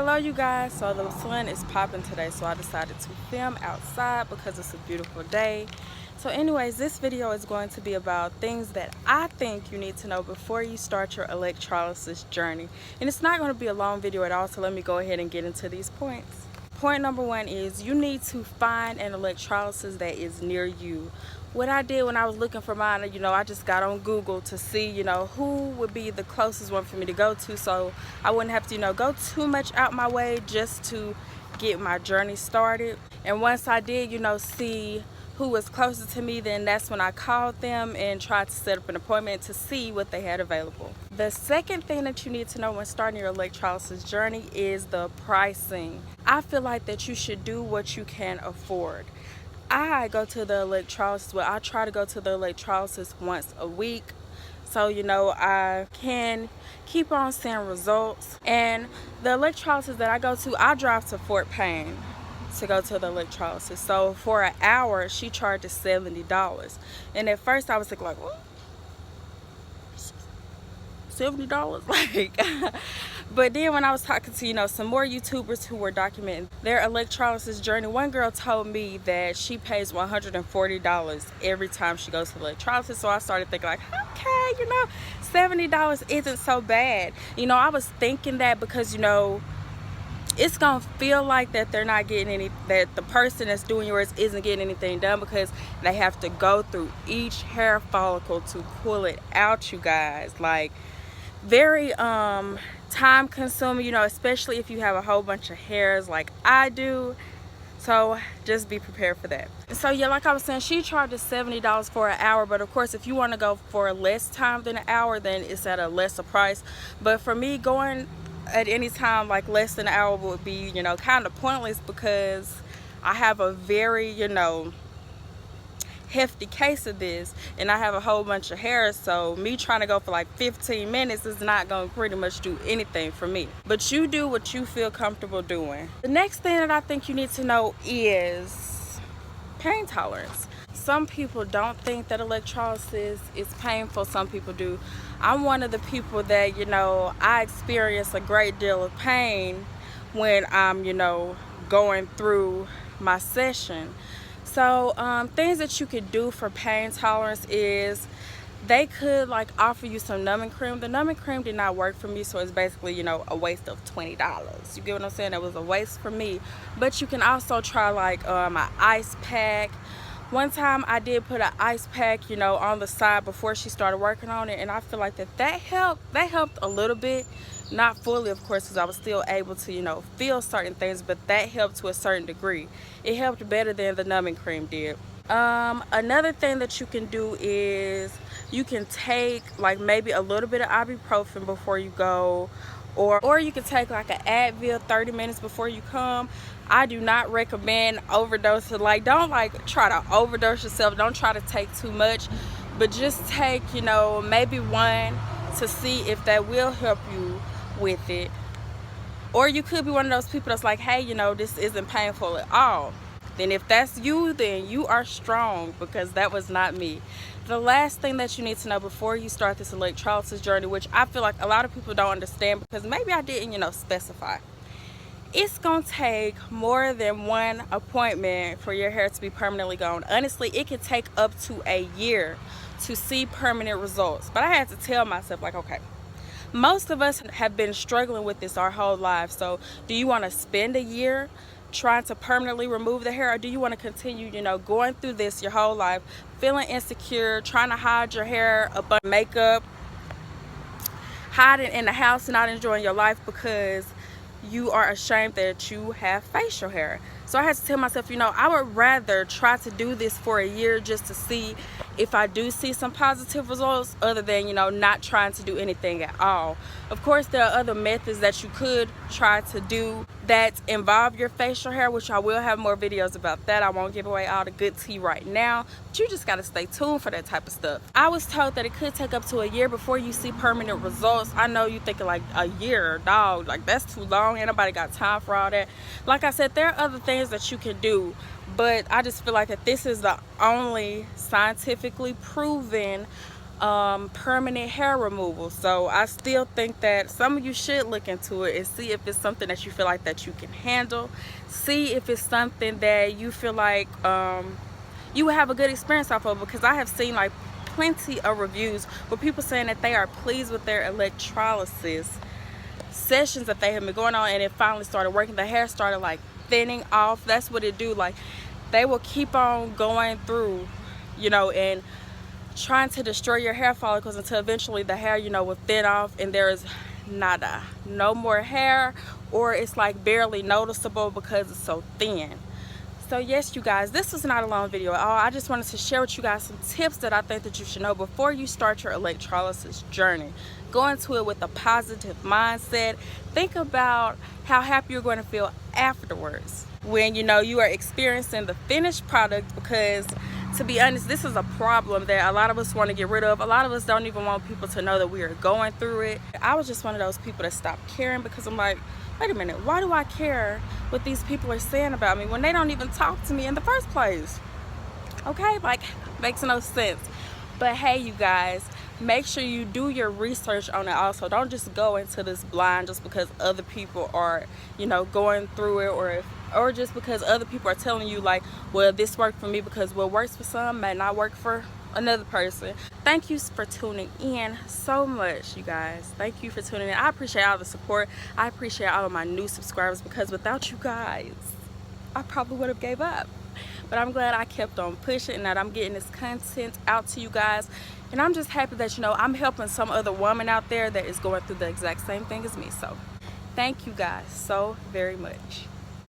Hello you guys. So the sun is popping today, so I decided to film outside because it's a beautiful day. So anyways, this video is going to be about things that I think you need to know before you start your electrolysis journey. And it's not going to be a long video at all, so let me go ahead and get into these points. Point number one is you need to find an electrolysis that is near you. What I did when I was looking for mine, I just got on Google to see, who would be the closest one for me to go to, so I wouldn't have to, go too much out my way just to get my journey started. And once I did, see who was closest to me, then that's when I called them and tried to set up an appointment to see what they had available. The second thing that you need to know when starting your electrolysis journey is the pricing. I feel like that you should do what you can afford. I go to the electrolysis, I try to go to the electrolysis once a week, so I can keep on seeing results. And the electrolysis that I go to, I drive to Fort Payne to go to the electrolysis. So for an hour she charges $70, and at first I was like, what? $70? Like but then when I was talking to some more YouTubers who were documenting their electrolysis journey, one girl told me that she pays $140 every time she goes to electrolysis. So I started thinking like, okay, $70 isn't so bad. I was thinking that because it's gonna feel like that they're not getting any, that the person that's doing yours isn't getting anything done, because they have to go through each hair follicle to pull it out, you guys. Like, very time consuming, especially if you have a whole bunch of hairs like I do. So just be prepared for that. So yeah, like I was saying, she charges $70 for an hour, but of course if you want to go for less time than an hour, then it's at a lesser price. But for me, going at any time like less than an hour would be kind of pointless, because I have a very hefty case of this and I have a whole bunch of hair, so me trying to go for like 15 minutes is not going to pretty much do anything for me. But you do what you feel comfortable doing. The next thing that I think you need to know is pain tolerance. Some people don't think that electrolysis is painful, some people do. I'm one of the people that I experience a great deal of pain when I'm going through my session. So things that you could do for pain tolerance is they could like offer you some numbing cream. The numbing cream did not work for me, so it's basically a waste of $20. You get what I'm saying? It was a waste for me. But you can also try like an ice pack. One time I did put an ice pack on the side before she started working on it, and I feel like that helped a little bit. Not fully, of course, because I was still able to feel certain things, but that helped to a certain degree. It helped better than the numbing cream did. Another thing that you can do is you can take like maybe a little bit of ibuprofen before you go, or you can take like an Advil 30 minutes before you come. I do not recommend overdosing. Like, don't try to overdose yourself. Don't try to take too much, but just take maybe one to see if that will help you with it. Or you could be one of those people that's like, hey, this isn't painful at all. Then if that's you, then you are strong, because that was not me. The last thing that you need to know before you start this electrolysis journey, which I feel like a lot of people don't understand because maybe I didn't specify, it's gonna take more than one appointment for your hair to be permanently gone. Honestly, it could take up to a year to see permanent results. But I had to tell myself, like, okay, most of us have been struggling with this our whole life. So do you want to spend a year trying to permanently remove the hair, or do you want to continue going through this your whole life, feeling insecure, trying to hide your hair up under makeup, hiding in the house and not enjoying your life because you are ashamed that you have facial hair? So I had to tell myself, I would rather try to do this for a year just to see if I do see some positive results, other than not trying to do anything at all. Of course, there are other methods that you could try to do that involve your facial hair, which I will have more videos about that. I won't give away all the good tea right now, but you just got to stay tuned for that type of stuff. I was told that it could take up to a year before you see permanent results. I know you thinking like a year, dog, like that's too long. Ain't nobody got time for all that. Like I said, there are other things that you can do, but I just feel like that this is the only scientifically proven permanent hair removal. So I still think that some of you should look into it and see if it's something that you feel like that you can handle. See if it's something that you feel like you would have a good experience off of, because I have seen like plenty of reviews with people saying that they are pleased with their electrolysis sessions that they have been going on, and it finally started working. The hair started like thinning off. That's what it do. Like, they will keep on going through, you know, and trying to destroy your hair follicles until eventually the hair, you know, will thin off and there is nada, no more hair, or it's like barely noticeable because it's so thin. So yes, you guys, this was not a long video at all. I just wanted to share with you guys some tips that I think that you should know before you start your electrolysis journey. Go into it with a positive mindset. Think about how happy you're going to feel afterwards when, you know, you are experiencing the finished product, because to be honest, this is a problem that a lot of us want to get rid of. A lot of us don't even want people to know that we are going through it. I was just one of those people that stopped caring, because I'm like, wait a minute, why do I care what these people are saying about me when they don't even talk to me in the first place? Okay, like, makes no sense. But hey, you guys, make sure you do your research on it also. Don't just go into this blind just because other people are, you know, going through it, or just because other people are telling you like, well, this worked for me, because what works for some may not work for another person. Thank you for tuning in so much, you guys. Thank you for tuning in. I appreciate all the support. I appreciate all of my new subscribers, because without you guys, I probably would have gave up. But I'm glad I kept on pushing and that I'm getting this content out to you guys. And I'm just happy that, you know, I'm helping some other woman out there that is going through the exact same thing as me. So thank you guys so very much.